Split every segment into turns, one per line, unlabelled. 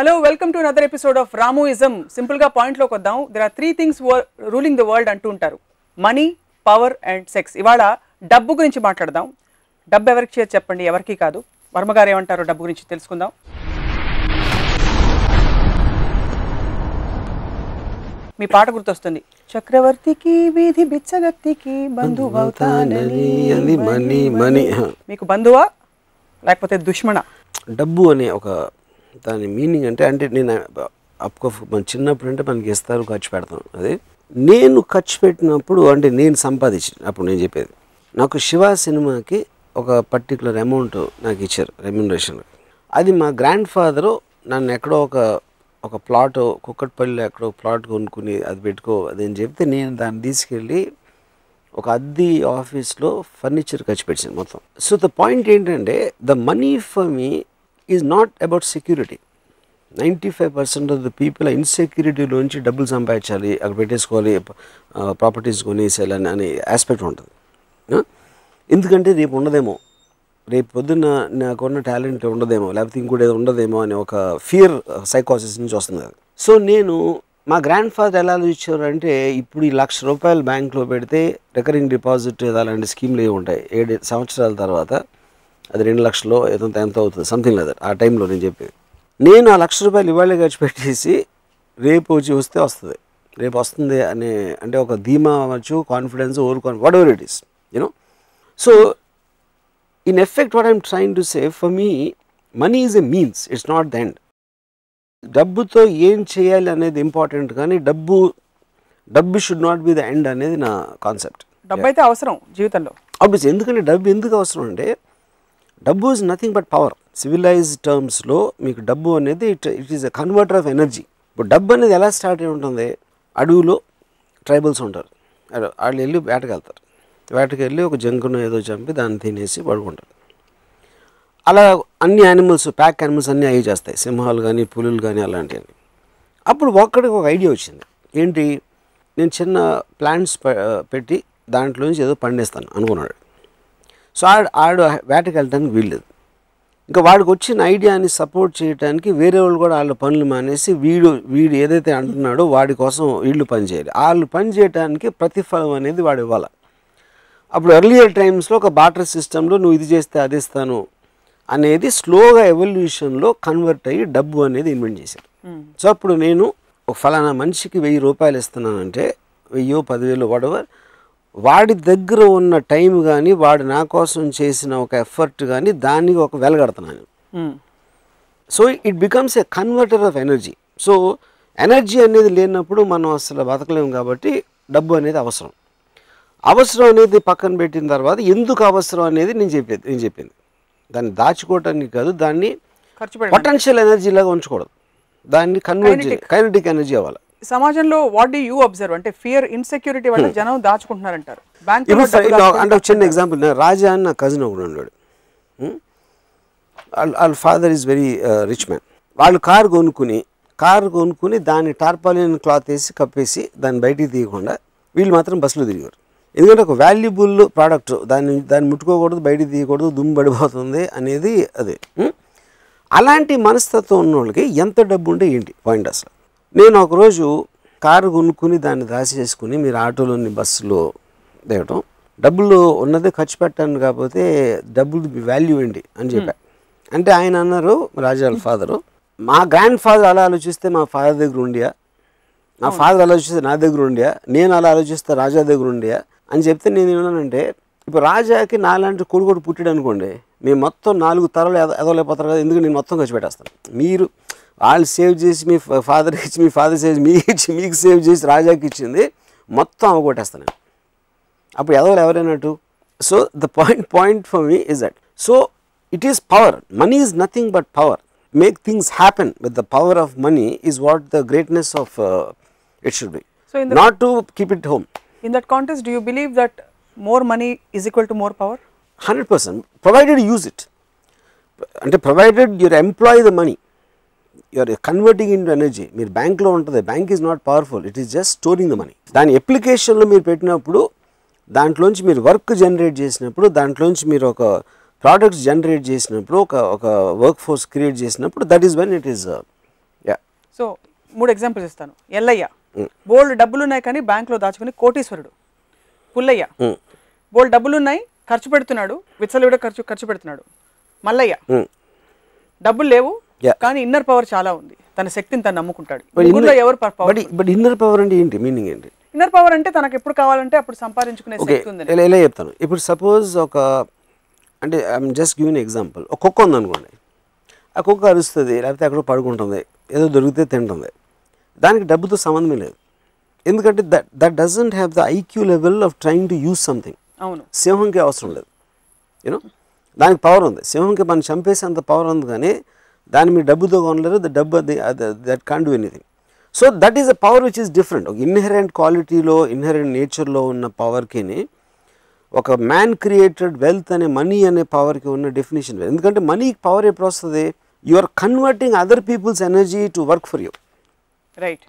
Hello, welcome to another episode of Ramuism. Simple ga point lo koddam. There are three things ruling the world antu untaru. Money, power and sex. Ivala dabbu gurinchi maatladam. Dabbu evariki cheyadu cheppandi, evariki kaadu. Varma garu emantaru dabbu gurinchi telusukundam. మీ పాట గుర్తొస్తుంది. చక్రవర్తికి వీధి బిచ్చగత్తికి బంధువవుతానని అది money money. మీకు బంధువా లేకపోతే దుష్మనా?
డబ్బు అనే ఒక దాని మీనింగ్ అంటే నేను మన చిన్నప్పుడు అంటే మనకి ఇస్తారు, ఖర్చు పెడతాం. అదే నేను ఖర్చు పెట్టినప్పుడు అంటే నేను సంపాదించిన అప్పుడు నేను చెప్పేది, నాకు శివ సినిమాకి ఒక పర్టికులర్ అమౌంట్ నాకు ఇచ్చారు రెమ్యునరేషన్. అది మా గ్రాండ్ ఫాదరు నన్ను ఎక్కడో ఒక ప్లాట్ కుక్కట్పల్లిలో ఎక్కడో ప్లాట్ కొనుక్కుని అది పెట్టుకో అదని చెప్తే నేను దాన్ని తీసుకెళ్ళి ఒక అద్దె ఆఫీస్లో ఫర్నిచర్ ఖర్చు పెట్టాను మొత్తం. సో ద పాయింట్ ఏంటంటే the money for me is not about security. 95% of the people ఆ ఇన్సెక్యూరిటీలోంచి డబ్బులు సంపాదించాలి, అక్కడ పెట్టేసుకోవాలి, ప్రాపర్టీస్ కొనేసేయాలి అనే ఆస్పెక్ట్ ఉంటుంది. ఎందుకంటే రేపు ఉండదేమో, రేపు పొద్దున్న నాకున్న టాలెంట్ ఉండదేమో, లేకపోతే ఇంకోటి ఏదో ఉండదేమో అనే ఒక ఫియర్ సైకాసిస్ నుంచి వస్తుంది అది. సో నేను మా గ్రాండ్ ఫాదర్ ఎలా ఆలోచించారు అంటే, ఇప్పుడు ఈ ₹1,00,000 బ్యాంక్లో పెడితే రికరింగ్ డిపాజిట్ అలాంటి స్కీమ్లు ఏమి ఉంటాయి, 7 సంవత్సరాల తర్వాత అది 2 లక్షలు ఎంత అవుతుంది సంథింగ్ లేదా ఆ టైంలో నేను చెప్పేది. నేను ఆ ₹1,00,000 ఇవాళ ఖర్చు పెట్టేసి రేపు వస్తే వస్తుంది, రేపు వస్తుంది అనే అంటే ఒక ధీమా అవ్వచ్చు, confidence, what ever it is you know. So in effect what I am trying to say, for me money is a means, it's not the end. డబ్బుతో ఏం చేయాలి అనేది ఇంపార్టెంట్, కానీ డబ్బు should not be the end అనేది నా concept.
డబ్బు అయితే అవసరం జీవితంలో
ఆబ్వియస్. ఎందుకంటే డబ్బు ఎందుకు అవసరం అంటే, డబ్బు is nothing but power. Civilized టర్మ్స్లో మీకు డబ్బు అనేది it is a converter of energy. ఇప్పుడు డబ్బు అనేది ఎలా స్టార్ట్ అయి ఉంటుంది, అడవిలో ట్రైబల్స్ ఉంటారు, వాళ్ళు వెళ్ళి వేటకెళ్తారు, వేటకెళ్ళి ఒక జంకును ఏదో చంపి దాన్ని తినేసి పడుకుంటారు. అలా అన్ని యానిమల్స్, ప్యాక్ యానిమల్స్ అన్నీ అవి చేస్తాయి, సింహాలు కానీ పులులు కానీ అలాంటివన్నీ. అప్పుడు ఒక్కడికి ఒక ఐడియా వచ్చింది, ఏంటి, నేను చిన్న ప్లాంట్స్ పెట్టి దాంట్లోంచి ఏదో పండిస్తాను అనుకున్నాడు. సో ఆడు వేటకి వెళ్ళడానికి వీల్లేదు. ఇంకా వాడికి వచ్చిన ఐడియాని సపోర్ట్ చేయడానికి వేరే వాళ్ళు కూడా వాళ్ళ పనులు మానేసి వీడు ఏదైతే అంటున్నాడో వాడి కోసం వీళ్ళు పని చేయాలి. వాళ్ళు పని చేయడానికి ప్రతిఫలం అనేది వాడు ఇవ్వాలి. అప్పుడు ఎర్లియర్ టైమ్స్లో ఒక బార్టర్ సిస్టంలో నువ్వు ఇది చేస్తే అది ఇస్తాను అనేది స్లోగా ఎవల్యూషన్లో కన్వర్ట్ అయ్యి డబ్బు అనేది ఇన్వెంట్ చేశారు. సో అప్పుడు నేను ఒక ఫలానా మనిషికి ₹1000 ఇస్తున్నానంటే 1000, 10,000 వాడెవర్, వాడి దగ్గర ఉన్న టైం కానీ వాడు నా కోసం చేసిన ఒక ఎఫర్ట్ కానీ దానికి ఒక వెలగడుతున్నాను. So it becomes a converter of energy. So energy అనేది లేనప్పుడు మనం అసలు బతకలేము, కాబట్టి డబ్బు అనేది అవసరం. అవసరం అనేది పక్కన పెట్టిన తర్వాత ఎందుకు అవసరం అనేది నేను చెప్పింది దాన్ని దాచుకోవటానికి కాదు, దాన్ని పొటెన్షియల్ ఎనర్జీ లాగా ఉంచకూడదు, దాన్ని కైనెటిక్ ఎనర్జీ అవ్వాలి.
సమాజంలో వాట్ డు యూ అబ్జర్వ్ అంటే ఫియర్, ఇన్సెక్యూరిటీ వల్ల జనం దాచుకుంటున్నారంటారు.
అంటే ఒక చిన్న ఎగ్జాంపుల్, రాజా అని నా కజిన్ ఒకడు ఉన్నాడు. వాళ్ళ father is very rich man. వాళ్ళు కారు కొనుక్కుని దాన్ని టార్పాలిన్ క్లాత్ వేసి కప్పేసి దాన్ని బయటికి తీయకుండా వీళ్ళు మాత్రం బస్సులో తిరిగారు. ఎందుకంటే ఒక వాల్యుబుల్ ప్రోడక్ట్, దాన్ని ముట్టుకోకూడదు, బయటికి తీయకూడదు, దుమ్ము పడిపోతుంది అనేది అదే. అలాంటి మనస్తత్వం ఉన్న వాళ్ళకి ఎంత డబ్బు ఉంటే ఏంటి పాయింట్ అసలు. నేను ఒకరోజు కారు కొనుక్కుని దాన్ని దాచేసుకుని మీరు ఆటోలోని బస్సులో దిగటం, డబ్బులు ఉన్నదే ఖర్చు పెట్టాను, కాకపోతే డబ్బులు వాల్యూ ఏంటి అని చెప్పా. అంటే ఆయన అన్నారు, రాజా వాళ్ళ ఫాదరు, మా గ్రాండ్ ఫాదర్ అలా ఆలోచిస్తే మా ఫాదర్ దగ్గర ఉండియా, నా ఫాదర్ ఆలోచిస్తే నా దగ్గర ఉండియా, నేను అలా ఆలోచిస్తే రాజా దగ్గర ఉండియా అని చెప్తే నేను ఏమన్నానంటే, ఇప్పుడు రాజాకి నాలాంటి కొడుకు పుట్టాడు అనుకోండి, మేము మొత్తం 4 తరాలు ఎదవలేకపోతారు కదా, ఎందుకు నేను మొత్తం ఖర్చు పెట్టేస్తాను. మీరు వాళ్ళు సేవ్ చేసి మీ ఫాదర్కి ఇచ్చి, మీ ఫాదర్ సేవ్ మీకు సేవ్ చేసి రాజాకి ఇచ్చింది మొత్తం అవగొట్టేస్తాను. అప్పుడు ఎవరైనట్టు. So the point for me is that. So it is power. Money is nothing but power. Make things happen with the power of money is what the greatness of it should be. So not to keep it home.
In that context, do you believe that more money is equal to more power?
100%, provided you use it. And provided you employ the money, you are converting into energy. Meer bank lo untade, bank is not powerful, it is just storing the money. Dani application lo meer pettinappudu, dantloంచి meer work generate chesinappudu, dantloంచి meer oka products generate చేసినప్పుడు, ఒక work force create చేసినప్పుడు, that is when it is
so 3 examples ఇస్తాను. ఎల్లయ్య బోల్డ్ డబ్బులు ఉన్నాయి కానీ బ్యాంక్లో దాచుకుని కోటీశ్వరుడు. పుల్లయ్య బోల్డ్ డబ్బులు ఉన్నాయి, ఖర్చు పెడుతున్నాడు, విచ్చలవిడ ఖర్చు పెడుతున్నాడు. మల్లయ్య డబ్బులు లేవు కానీ ఇన్నర్ పవర్ చాలా ఉంది, తన శక్తిని తను నమ్ముకుంటాడు. ఎవరు పవర్?
బట్ ఇన్నర్ పవర్ అంటే ఏంటి, మీనింగ్ ఏంటి?
ఇన్నర్ పవర్ అంటే తనకు ఎప్పుడు కావాలంటే అప్పుడు సంపాదించుకునే శక్తి ఉంది.
ఎలా చెప్తాను, ఇప్పుడు సపోజ్ ఒక అంటే ఐఎమ్ జస్ట్ గివింగ్ ఎగ్జాంపుల్. ఒక కుక్క ఉందనుకోండి, ఆ కుక్క అరుస్తుంది, లేకపోతే అక్కడ పడుకుంటుంది, ఏదో దొరికితే తింటుంది, దానికి డబ్బుతో సంబంధమే లేదు. ఎందుకంటే that doesn't have the IQ level of trying to use something.
అవును,
సింహంకి అవసరం లేదు, యూనో, దానికి పవర్ ఉంది. సింహంకి మనం చంపేసేంత పవర్ ఉంది, కానీ దాన్ని మీరు డబ్బుతో కొనలేరు. ద డబ్బు that can't do anything. So that is a power which is different. ఒక ఇన్హెరెంట్ క్వాలిటీలో, ఇన్హెరెంట్ నేచర్లో ఉన్న పవర్కి ఒక మ్యాన్ క్రియేటెడ్ వెల్త్ అనే మనీ అనే పవర్కి ఉన్న డెఫినేషన్ వేరు. ఎందుకంటే మనీకి పవర్ ఎప్పుడు వస్తుంది? You are converting other people's energy to work for you,
right?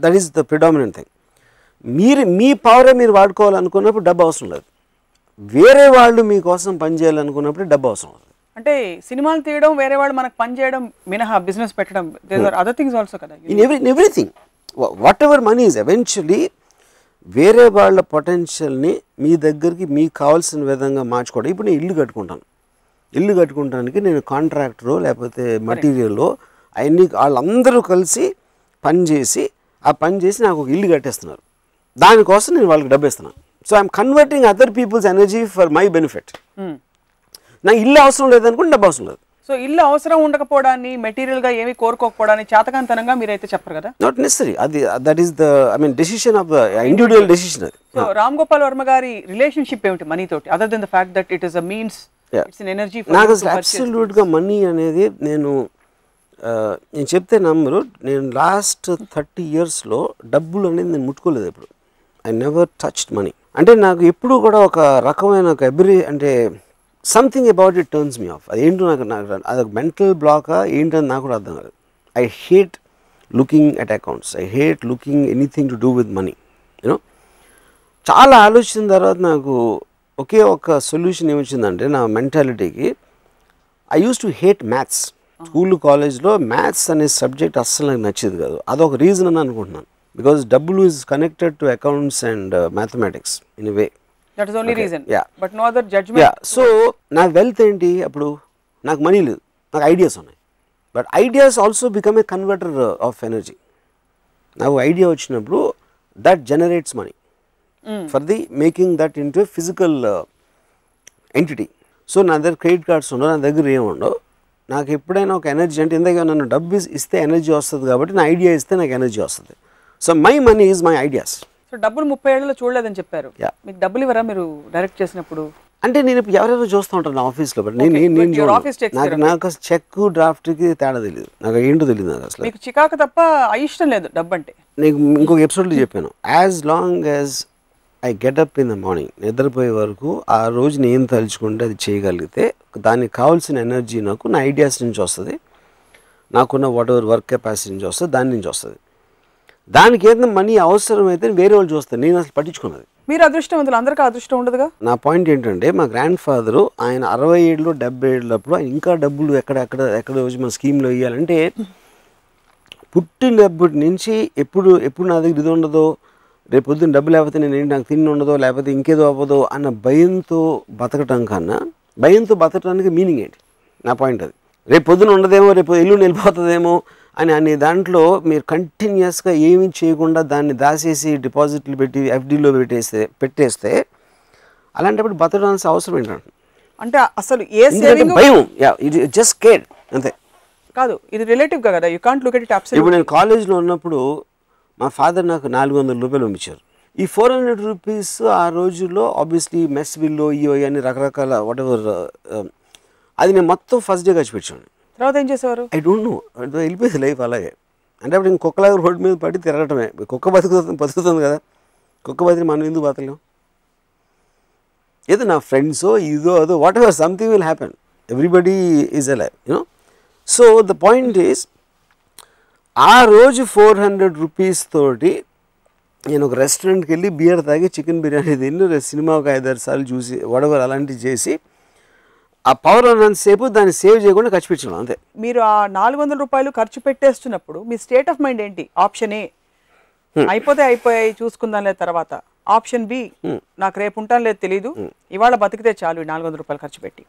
That is the predominant thing. మీ పవరే మీరు వాడుకోవాలనుకున్నప్పుడు డబ్బు అవసరం లేదు. వేరే వాళ్ళు మీకోసం పనిచేయాలనుకున్నప్పుడు డబ్బు అవసరం అవుతుంది.
అంటే సినిమాలు తీయడం, వేరే వాళ్ళు మనకు పని చేయడం మినహా బిజినెస్ పెట్టడం, అదర్ థింగ్స్ ఆల్సో కదా.
In everything what ever money is eventually వేరే వాళ్ళ పొటెన్షియల్ని మీ దగ్గరికి మీకు కావాల్సిన విధంగా మార్చుకోవడం. ఇప్పుడు నేను ఇల్లు కట్టుకుంటానికి నేను కాంట్రాక్టరు లేకపోతే మటీరియల్లో అవన్నీ వాళ్ళందరూ కలిసి పనిచేసి నాకు ఒక ఇల్లు కట్టేస్తున్నారు. దానికోసం నేను వాళ్ళకి డబ్బు ఇస్తున్నాను. So I'm converting other people's energy for my benefit. నాకు ఇల్లు అవసరం లేదనుకుంటే డబ్బు అవసరం లేదు.
సో ఇల్లు అవసరం ఉండకపోవడాన్ని, మెటీరియల్గా ఏమి కోరుకోకపోవడాన్ని చేతకాంతనంగా మీరైతే చెప్పరు కదా?
Not necessary. అది that is the decision of the individual decision. అది.
సో రామ్ గోపాల్ వర్మ గారి రిలేషన్షిప్ ఏమిటి మనీ తోటి, other than the fact that it is a means, it's an energy?
నాకు అసలు అబ్సల్యూట్గా మనీ అనేది నేను చెప్తే నమ్మరు. నేను లాస్ట్ 30 yearsలో డబ్బులు అనేది నేను ముట్టుకోలేదు ఎప్పుడు. I never touched money. అంటే నాకు ఎప్పుడు కూడా ఒక రకమైన ఒక అంటే something about it turns me of. అదేంటో నాకు అదొక మెంటల్ బ్లాకా ఏంటని నాకు కూడా అర్థం కాదు. I hate looking at accounts, I hate looking anything to do with money. You know, చాలా ఆలోచించిన తర్వాత నాకు ఒకే ఒక సొల్యూషన్ ఏమొచ్చిందంటే నా మెంటాలిటీకి, I use to hate maths. School కాలేజ్లో మ్యాథ్స్ అనే సబ్జెక్ట్ అస్సలు నాకు నచ్చేది కాదు. అదొక రీజన్ అని అనుకుంటున్నాను. బికాజ్ డబ్బులు is connected to accounts and mathematics in a way.
That is only reason.
Yeah.
But no other judgment.
Yeah. So, నా వెల్త్ ఏంటి? అప్పుడు నాకు మనీ లేదు, నాకు ఐడియాస్ ఉన్నాయి. But ideas also become a converter of energy. నాకు idea వచ్చినప్పుడు that generates money for the making that into A physical entity. So నా దగ్గర క్రెడిట్ కార్డ్స్ ఉండవు, నా దగ్గర ఏముండవు. నాకు ఎప్పుడైనా ఒక ఎనర్జీ అంటే ఇందాక నన్ను డబ్బు ఇస్తే ఎనర్జీ వస్తుంది కాబట్టి నా ఐడియా ఇస్తే నాకు ఎనర్జీ వస్తుంది. So my money is my ideas.
So డబ్బులు 30 ఏళ్లలో చూడలేదని చెప్పారు. మీకు డబ్బులు ఇవ్వరా మీరు డైరెక్ట్ చేసినప్పుడు?
అంటే నేను ఇప్పుడు ఎవరెవరో చూస్తూ ఉంటాను నా ఆఫీస్లో, బట్ నాకు చెక్ డ్రాఫ్ట్కి తేడా తెలియదు, నాకు ఏంటో తెలియదు. నాకు అసలు
మీకు చికాకు తప్ప ఇష్టం లేదు డబ్బు అంటే.
నీకు ఇంకొక ఎపిసోడ్లో చెప్పాను, as long as I get up in the morning, నిద్రపోయే వరకు ఆ రోజు నేను తలుచుకుంటే అది చేయగలిగితే దానికి కావాల్సిన ఎనర్జీ నాకు నా ఐడియాస్ నుంచి వస్తుంది, నాకున్న వాట్ ఎవర్ వర్క్ కెపాసిటీ నుంచి వస్తుంది, దాని నుంచి వస్తుంది. దానికి ఏదైనా మనీ అవసరమైతే వేరే వాళ్ళు చూస్తారు, నేను అసలు పట్టించుకున్నది.
మీరు అదృష్టవంతులు, అందరికీ అదృష్టం ఉండదుగా.
నా పాయింట్ ఏంటంటే మా గ్రాండ్ ఫాదరు ఆయన 67 70 ఏళ్ళప్పుడు ఆయన ఇంకా డబ్బులు ఎక్కడ వచ్చి మన స్కీమ్లో వేయాలంటే పుట్టినప్పటి నుంచి ఎప్పుడు నా దగ్గర ఇది ఉండదో, రేపు పొద్దున్న డబ్బు లేకపోతే నాకు తిండి ఉండదో, లేకపోతే ఇంకేదో అవ్వదో అన్న భయంతో బతకటం కన్నా భయంతో బతకడానికి మీనింగ్ ఏంటి? నా పాయింట్ అది. రేపు పొద్దున ఉండదేమో, రేపు ఎల్లుండి వెళ్ళిపోతుందేమో అనే దాంట్లో మీరు కంటిన్యూస్గా ఏమీ చేయకుండా దాన్ని దాచేసి డిపాజిట్లు పెట్టి ఎఫ్డీలో పెట్టేస్తే అలాంటప్పుడు బతకడానికి అవసరం ఏంటంటే
అంటే అసలు ఏ సేవింగ్
భయం, ఇది జస్ట్ కేర్ అంతే.
కాదు, ఇది రిలేటివ్ కదా, you can't look at it absolutely.
ఇప్పుడు నేను కాలేజ్లో ఉన్నప్పుడు మా ఫాదర్ నాకు 400 రూపాయలు పంపించారు. ఈ 400 రూపీస్ ఆ రోజుల్లో ఆబ్వియస్లీ మెస్ బిల్లో ఇయో అని రకరకాల వాట్ ఎవర్ అది నేను మొత్తం ఫస్ట్ డే ఖర్చు పెట్టాను.
తర్వాత ఏం చేసేవారు?
ఐ డోంట్ నో, వెళ్ళిపోయింది లైఫ్ అలాగే. అంటే అప్పుడు ఇంక కుక్కలాగా రోడ్డు మీద పడి తిరగటమే. కుక్క బతుకుతుంది కదా, కుక్క బతికి మనం ఎందుకు బతకలేం? ఏదో నా ఫ్రెండ్సో ఇదో అదో what ever something will happen, everybody is alive, you know. So the point is ఆ రోజు 400 రూపీస్ తోటి నేను ఒక రెస్టారెంట్కి వెళ్ళి బియర్ తాగి చికెన్ బిర్యానీ తిని సినిమా ఒక 5-6 సార్లు చూసి వడవర్ అలాంటివి చేసి ఆ పవర్ ఉన్నంతసేపు దాన్ని సేవ్ చేయకుండా ఖర్చు పెట్టడం అంతే.
మీరు ఆ 400 రూపాయలు ఖర్చు పెట్టేస్తున్నప్పుడు మీ స్టేట్ ఆఫ్ మైండ్ ఏంటి? ఆప్షన్ ఏ అయిపోయాయి చూసుకుందాం లేదు తర్వాత, ఆప్షన్ బి నాకు రేపు ఉంటాను లేదు తెలీదు, ఇవాళ బతికితే చాలు 400 రూపాయలు ఖర్చు పెట్టి,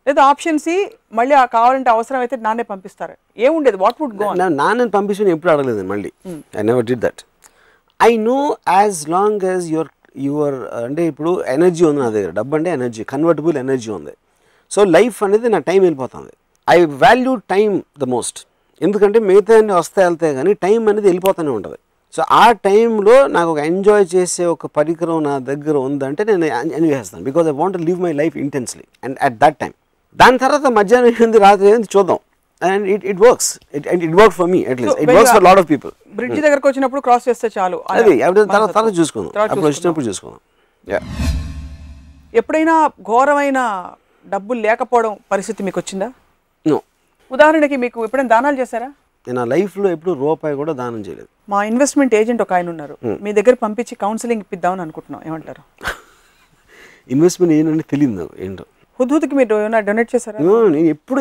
లేదా ఆప్షన్ సి మళ్ళీ కావాలంటే అవసరం అయితే నాన్నే పంపిస్తారు. ఏముండేది? What would go?
నాన్నని పంపించి ఎప్పుడు అడగలేదు మళ్ళీ. I never did that. I know as long as your అంటే ఇప్పుడు ఎనర్జీ ఉంది నా దగ్గర, డబ్బు అంటే ఎనర్జీ, కన్వర్టబుల్ ఎనర్జీ ఉంది. సో లైఫ్ అనేది నా టైం వెళ్ళిపోతుంది. I value time the most. ఎందుకంటే మిగతా వస్తాయి వెళ్తాయి కానీ టైం అనేది వెళ్ళిపోతూనే ఉంటుంది. సో ఆ టైంలో నాకు ఒక ఎంజాయ్ చేసే ఒక పరికరం నా దగ్గర ఉందంటే నేను ఎంజాయ్ చేస్తాను. Because I want to live my life intensely and at that time. దాని తర్వాత మధ్యాహ్నం ఏంది రాత్రి ఏంది చూద్దాం. And it works. It work for me at least. It works for lot of people.
Bridge దగ్గరకు వచ్చినప్పుడు క్రాస్ చేస్తే చాలు,
అది తర్వాత చూసుకుందాం, అప్పుడు వచ్చినప్పుడు చూసుకుందాం.
ఎప్పుడైనా ఘోరమైన డబ్బులు లేకపోవడం పరిస్థితి మీకు వచ్చిందా?
నో.
ఉదాహరణకి మీకు ఎప్పుడైనా దానాలు చేశారా?
నేను నా లైఫ్లో ఎప్పుడు రూపాయి కూడా దానం చేయలేదు.
మా ఇన్వెస్ట్మెంట్ ఏజెంట్ ఒక ఆయన ఉన్నారు, మీ దగ్గర పంపించి కౌన్సిలింగ్ ఇప్పిద్దామని అనుకుంటున్నాం, ఏమంటారు?
ఇన్వెస్ట్మెంట్ ఏంటంటే తెలియదు నాకు ఏంటో.
హుద్హుద్కి మీరు ఏమైనా డొనేట్ చేశారా?
నేను ఎప్పుడు